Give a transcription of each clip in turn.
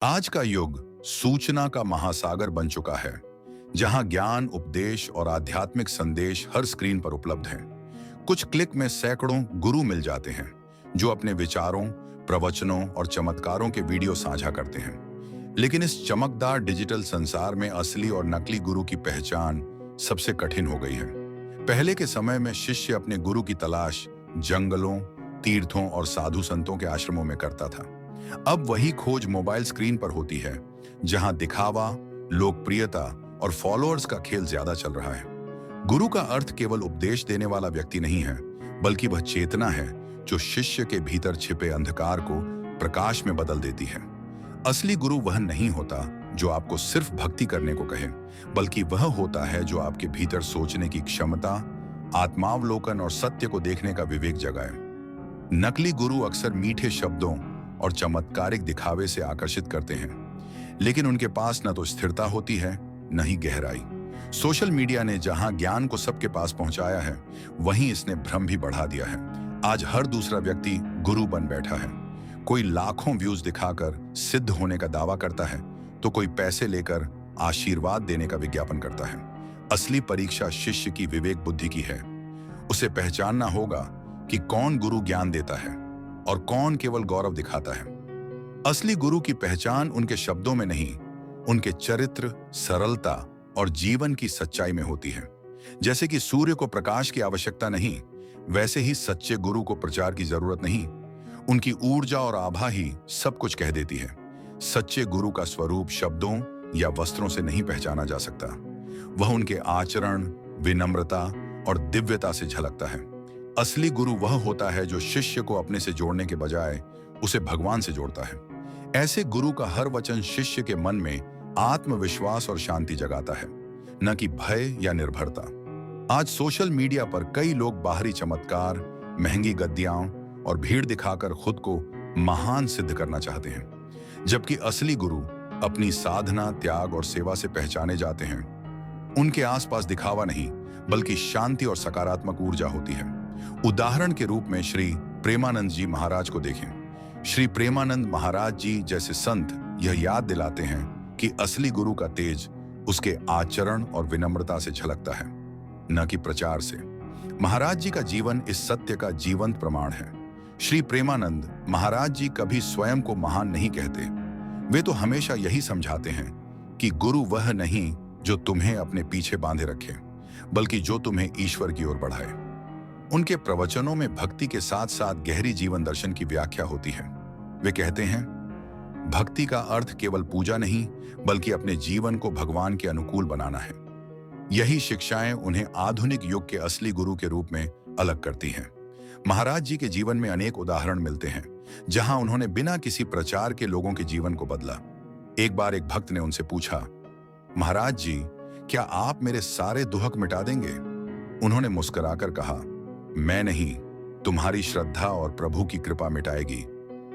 आज का युग सूचना का महासागर बन चुका है, जहां ज्ञान, उपदेश और आध्यात्मिक संदेश हर स्क्रीन पर उपलब्ध हैं। कुछ क्लिक में सैकड़ों गुरु मिल जाते हैं, जो अपने विचारों, प्रवचनों और चमत्कारों के वीडियो साझा करते हैं। लेकिन इस चमकदार डिजिटल संसार में असली और नकली गुरु की पहचान सबसे कठिन हो गई है। पहले के समय में शिष्य अपने गुरु की तलाश जंगलों, तीर्थों और साधु संतों के आश्रमों में करता था। अब वही खोज मोबाइल स्क्रीन पर होती है, जहां दिखावा, लोकप्रियता और फॉलोअर्स का खेल ज्यादा चल रहा है। गुरु का अर्थ केवल उपदेश देने वाला व्यक्ति नहीं है, बल्कि वह चेतना है जो शिष्य के भीतर छिपे अंधकार को प्रकाश में बदल देती है। असली गुरु वह नहीं होता जो आपको सिर्फ भक्ति करने को कहे, बल्कि वह होता है जो आपके भीतर सोचने की क्षमता, आत्मावलोकन और सत्य को देखने का विवेक जगाए। नकली गुरु अक्सर मीठे शब्दों और चमत्कारिक दिखावे से आकर्षित करते हैं, लेकिन उनके पास न तो स्थिरता होती है, न ही गहराई। सोशल मीडिया ने जहां ज्ञान को सबके पास पहुंचाया है, वहीं इसने भ्रम भी बढ़ा दिया है। आज हर दूसरा व्यक्ति गुरु बन बैठा है। कोई लाखों व्यूज दिखाकर सिद्ध होने का दावा करता है, तो कोई पैसे लेकर आशीर्वाद देने का विज्ञापन करता है। असली परीक्षा शिष्य की विवेक बुद्धि की है। उसे पहचानना होगा कि कौन गुरु ज्ञान देता है और कौन केवल गौरव दिखाता है। असली गुरु की पहचान उनके शब्दों में नहीं, उनके चरित्र, सरलता और जीवन की सच्चाई में होती है। जैसे कि सूर्य को प्रकाश की आवश्यकता नहीं, वैसे ही सच्चे गुरु को प्रचार की जरूरत नहीं। उनकी ऊर्जा और आभा ही सब कुछ कह देती है। सच्चे गुरु का स्वरूप शब्दों या वस्त्रों से नहीं पहचाना जा सकता। वह उनके आचरण, विनम्रता और दिव्यता से झलकता है। असली गुरु वह होता है जो शिष्य को अपने से जोड़ने के बजाय उसे भगवान से जोड़ता है। ऐसे गुरु का हर वचन शिष्य के मन में आत्मविश्वास और शांति जगाता है, न कि भय या निर्भरता। आज सोशल मीडिया पर कई लोग बाहरी चमत्कार, महंगी गद्दियां और भीड़ दिखाकर खुद को महान सिद्ध करना चाहते हैं, जबकि असली गुरु अपनी साधना, त्याग और सेवा से पहचाने जाते हैं। उनके आसपास दिखावा नहीं, बल्कि शांति और सकारात्मक ऊर्जा होती है। उदाहरण के रूप में श्री प्रेमानंद जी महाराज को देखें। श्री प्रेमानंद महाराज जी जैसे संत यह याद दिलाते हैं कि असली गुरु का तेज उसके आचरण और विनम्रता से झलकता है, न कि प्रचार से। महाराज जी का जीवन इस सत्य का जीवंत प्रमाण है। श्री प्रेमानंद महाराज जी कभी स्वयं को महान नहीं कहते। वे तो हमेशा यही समझाते हैं कि गुरु वह नहीं जो तुम्हें अपने पीछे बांधे रखे, बल्कि जो तुम्हें ईश्वर की ओर बढ़ाए। उनके प्रवचनों में भक्ति के साथ साथ गहरी जीवन दर्शन की व्याख्या होती है। वे कहते हैं, भक्ति का अर्थ केवल पूजा नहीं, बल्कि अपने जीवन को भगवान के अनुकूल बनाना है। यही शिक्षाएं उन्हें आधुनिक युग के असली गुरु के रूप में अलग करती हैं। महाराज जी के जीवन में अनेक उदाहरण मिलते हैं, जहां उन्होंने बिना किसी प्रचार के लोगों के जीवन को बदला। एक बार एक भक्त ने उनसे पूछा, महाराज जी, क्या आप मेरे सारे दुहक मिटा देंगे? उन्होंने मुस्कुराकर कहा, मैं नहीं, तुम्हारी श्रद्धा और प्रभु की कृपा मिटाएगी।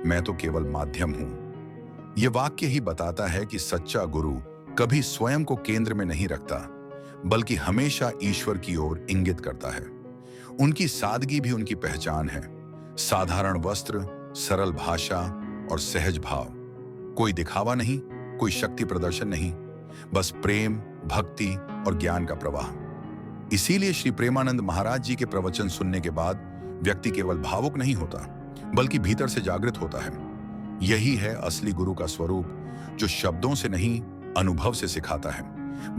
मैं तो केवल माध्यम हूं। यह वाक्य ही बताता है कि सच्चा गुरु कभी स्वयं को केंद्र में नहीं रखता, बल्कि हमेशा ईश्वर की ओर इंगित करता है। उनकी सादगी भी उनकी पहचान है। साधारण वस्त्र, सरल भाषा और सहज भाव। कोई दिखावा नहीं, कोई शक्ति प्रदर्शन नहीं, बस प्रेम, भक्ति और ज्ञान का प्रवाह। इसीलिए श्री प्रेमानंद महाराज जी के प्रवचन सुनने के बाद व्यक्ति केवल भावुक नहीं होता, बल्कि भीतर से जागृत होता है। यही है असली गुरु का स्वरूप, जो शब्दों से नहीं, अनुभव से सिखाता है।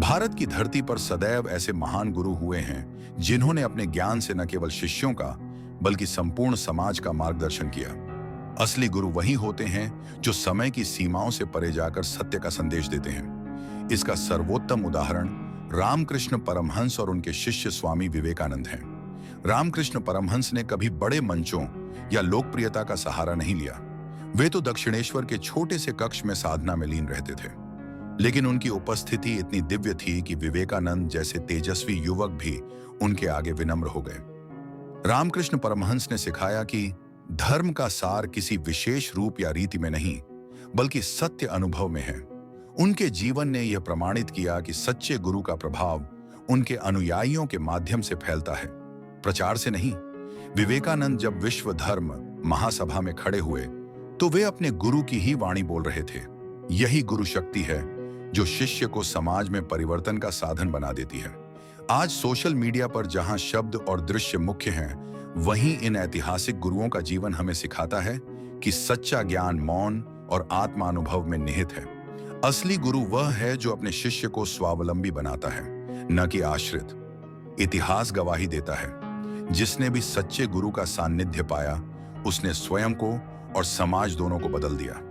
भारत की धरती पर सदैव ऐसे महान गुरु हुए हैं, जिन्होंने अपने ज्ञान से न केवल शिष्यों का, बल्कि संपूर्ण समाज का मार्गदर्शन किया। असली गुरु वही होते हैं जो समय की सीमाओं से परे जाकर सत्य का संदेश देते हैं। इसका सर्वोत्तम उदाहरण रामकृष्ण परमहंस और उनके शिष्य स्वामी विवेकानंद हैं। रामकृष्ण परमहंस ने कभी बड़े मंचों या लोकप्रियता का सहारा नहीं लिया। वे तो दक्षिणेश्वर के छोटे से कक्ष में साधना में लीन रहते थे, लेकिन उनकी उपस्थिति इतनी दिव्य थी कि विवेकानंद जैसे तेजस्वी युवक भी उनके आगे विनम्र हो गए। रामकृष्ण परमहंस ने सिखाया कि धर्म का सार किसी विशेष रूप या रीति में नहीं, बल्कि सत्य अनुभव में है। उनके जीवन ने यह प्रमाणित किया कि सच्चे गुरु का प्रभाव उनके अनुयायियों के माध्यम से फैलता है, प्रचार से नहीं। विवेकानंद जब विश्व धर्म महासभा में खड़े हुए, तो वे अपने गुरु की ही वाणी बोल रहे थे। यही गुरु शक्ति है जो शिष्य को समाज में परिवर्तन का साधन बना देती है। आज सोशल मीडिया पर जहां शब्द और दृश्य मुख्य हैं, वहीं इन ऐतिहासिक गुरुओं का जीवन हमें सिखाता है कि सच्चा ज्ञान मौन और आत्मानुभव में निहित है। असली गुरु वह है जो अपने शिष्य को स्वावलंबी बनाता है, न कि आश्रित। इतिहास गवाही देता है, जिसने भी सच्चे गुरु का सानिध्य पाया, उसने स्वयं को और समाज दोनों को बदल दिया।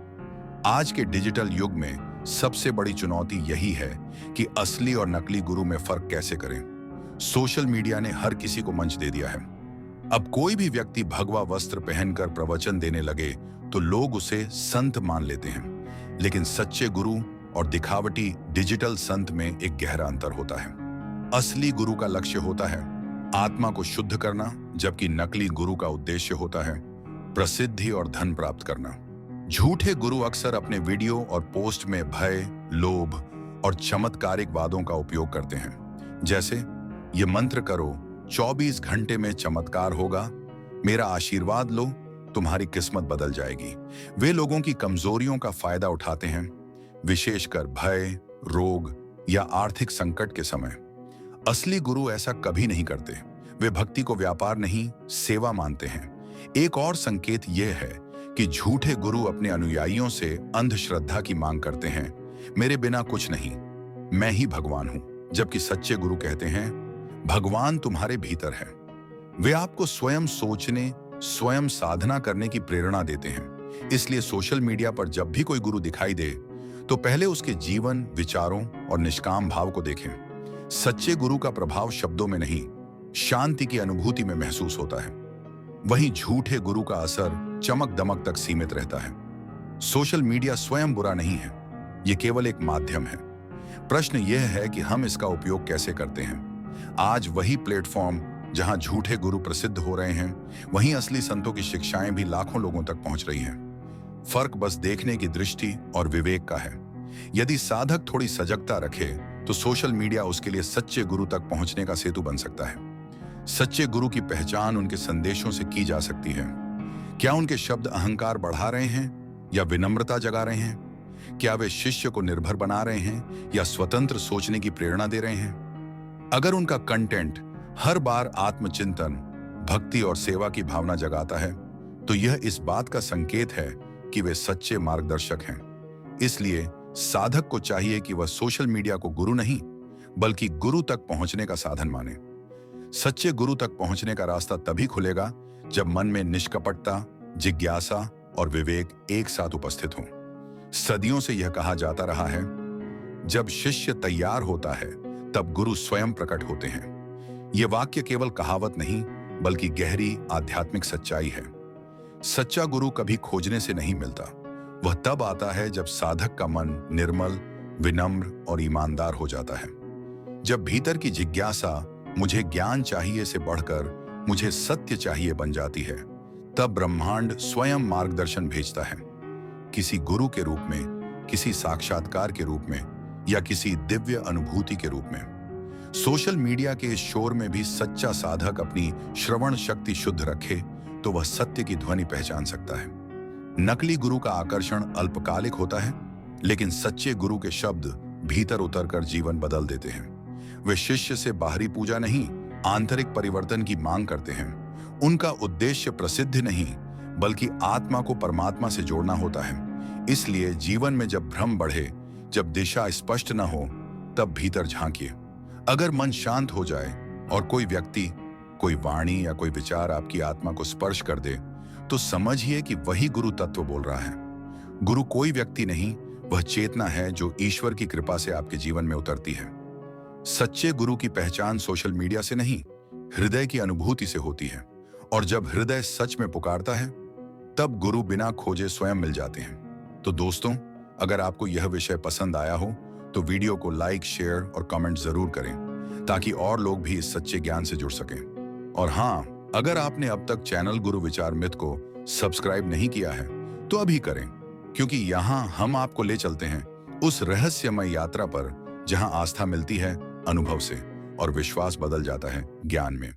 आज के डिजिटल युग में सबसे बड़ी चुनौती यही है कि असली और नकली गुरु में फर्क कैसे करें। सोशल मीडिया ने हर किसी को मंच दे दिया है। अब कोई भी व्यक्ति भगवा वस्त्र पहनकर प्रवचन देने लगे तो लोग उसे संत मान लेते हैं। लेकिन सच्चे गुरु और दिखावटी डिजिटल संत में एक गहरा अंतर होता है। असली गुरु का लक्ष्य होता है आत्मा को शुद्ध करना, जबकि नकली गुरु का उद्देश्य होता है प्रसिद्धि और धन प्राप्त करना। झूठे गुरु अक्सर अपने वीडियो और पोस्ट में भय, लोभ और चमत्कारिक वादों का उपयोग करते हैं, जैसे ये मंत्र करो 24 घंटे में चमत्कार होगा, मेरा आशीर्वाद लो तुम्हारी किस्मत बदल जाएगी। वे लोगों की कमजोरियों का फायदा उठाते हैं, विशेषकर भय, रोग या आर्थिक संकट के समय। असली गुरु ऐसा कभी नहीं करते। वे भक्ति को व्यापार नहीं, सेवा मानते हैं। एक और संकेत यह है कि झूठे गुरु अपने अनुयायियों से अंधश्रद्धा की मांग करते हैं, मेरे बिना कुछ नहीं, मैं ही भगवान हूं। जबकि सच्चे गुरु कहते हैं भगवान तुम्हारे भीतर है। वे आपको स्वयं सोचने, स्वयं साधना करने की प्रेरणा देते हैं। इसलिए सोशल मीडिया पर जब भी कोई गुरु दिखाई दे तो पहले उसके जीवन, विचारों और निष्काम भाव को देखें। सच्चे गुरु का प्रभाव शब्दों में नहीं, शांति की अनुभूति में महसूस होता है। वहीं झूठे गुरु का असर चमक दमक तक सीमित रहता है। सोशल मीडिया स्वयं बुरा नहीं है, ये केवल एक माध्यम है। प्रश्न यह है कि हम इसका उपयोग कैसे करते हैं। आज वही प्लेटफॉर्म जहां झूठे गुरु प्रसिद्ध हो रहे हैं, वहीं असली संतों की शिक्षाएं भी लाखों लोगों तक पहुंच रही हैं। फर्क बस देखने की दृष्टि और विवेक का है। यदि साधक थोड़ी सजगता रखे तो सोशल मीडिया उसके लिए सच्चे गुरु तक पहुंचने का सेतु बन सकता है। सच्चे गुरु की पहचान उनके संदेशों से की जा सकती है। क्या उनके शब्द अहंकार बढ़ा रहे हैं या विनम्रता जगा रहे हैं? क्या वे शिष्य को निर्भर बना रहे हैं या स्वतंत्र सोचने की प्रेरणा दे रहे हैं? अगर उनका कंटेंट हर बार आत्मचिंतन, भक्ति और सेवा की भावना जगाता है, तो यह इस बात का संकेत है कि वे सच्चे मार्गदर्शक हैं। इसलिए साधक को चाहिए कि वह सोशल मीडिया को गुरु नहीं, बल्कि गुरु तक पहुंचने का साधन माने। सच्चे गुरु तक पहुंचने का रास्ता तभी खुलेगा जब मन में निष्कपटता, जिज्ञासा और विवेक एक साथ उपस्थित हों। सदियों से यह कहा जाता रहा है, जब शिष्य तैयार होता है तब गुरु स्वयं प्रकट होते हैं। यह वाक्य केवल कहावत नहीं, बल्कि गहरी आध्यात्मिक सच्चाई है। सच्चा गुरु कभी खोजने से नहीं मिलता, वह तब आता है जब साधक का मन निर्मल, विनम्र और ईमानदार हो जाता है। जब भीतर की जिज्ञासा मुझे ज्ञान चाहिए से बढ़कर मुझे सत्य चाहिए बन जाती है, तब ब्रह्मांड स्वयं मार्गदर्शन भेजता है। किसी गुरु के रूप में, किसी साक्षात्कार के रूप में या किसी दिव्य अनुभूति के रूप में। सोशल मीडिया के इस शोर में भी सच्चा साधक अपनी श्रवण शक्ति शुद्ध रखे तो वह सत्य की ध्वनि पहचान सकता है। नकली गुरु का आकर्षण अल्पकालिक होता है, लेकिन सच्चे गुरु के शब्द भीतर उतरकर जीवन बदल देते हैं। वे शिष्य से बाहरी पूजा नहीं, आंतरिक परिवर्तन की मांग करते हैं। उनका उद्देश्य प्रसिद्धि नहीं, बल्कि आत्मा को परमात्मा से जोड़ना होता है। इसलिए जीवन में जब भ्रम बढ़े, जब दिशा स्पष्ट न हो, तब भीतर झांकिए। अगर मन शांत हो जाए और कोई व्यक्ति, कोई वाणी या कोई विचार आपकी आत्मा को स्पर्श कर दे, तो समझिए कि वही गुरु तत्व बोल रहा है। गुरु कोई व्यक्ति नहीं, वह चेतना है जो ईश्वर की कृपा से आपके जीवन में उतरती है। सच्चे गुरु की पहचान सोशल मीडिया से नहीं, हृदय की अनुभूति से होती है। और जब हृदय सच में पुकारता है, तब गुरु बिना खोजे स्वयं मिल जाते हैं। तो दोस्तों, अगर आपको यह विषय पसंद आया हो तो वीडियो को लाइक, शेयर और कमेंट जरूर करें, ताकि और लोग भी इस सच्चे ज्ञान से जुड़ सकें। और हाँ, अगर आपने अब तक चैनल गुरु विचार मित्र को सब्सक्राइब नहीं किया है तो अभी करें, क्योंकि यहाँ हम आपको ले चलते हैं उस रहस्यमय यात्रा पर जहाँ आस्था मिलती है अनुभव से और विश्वास बदल जाता है ज्ञान में।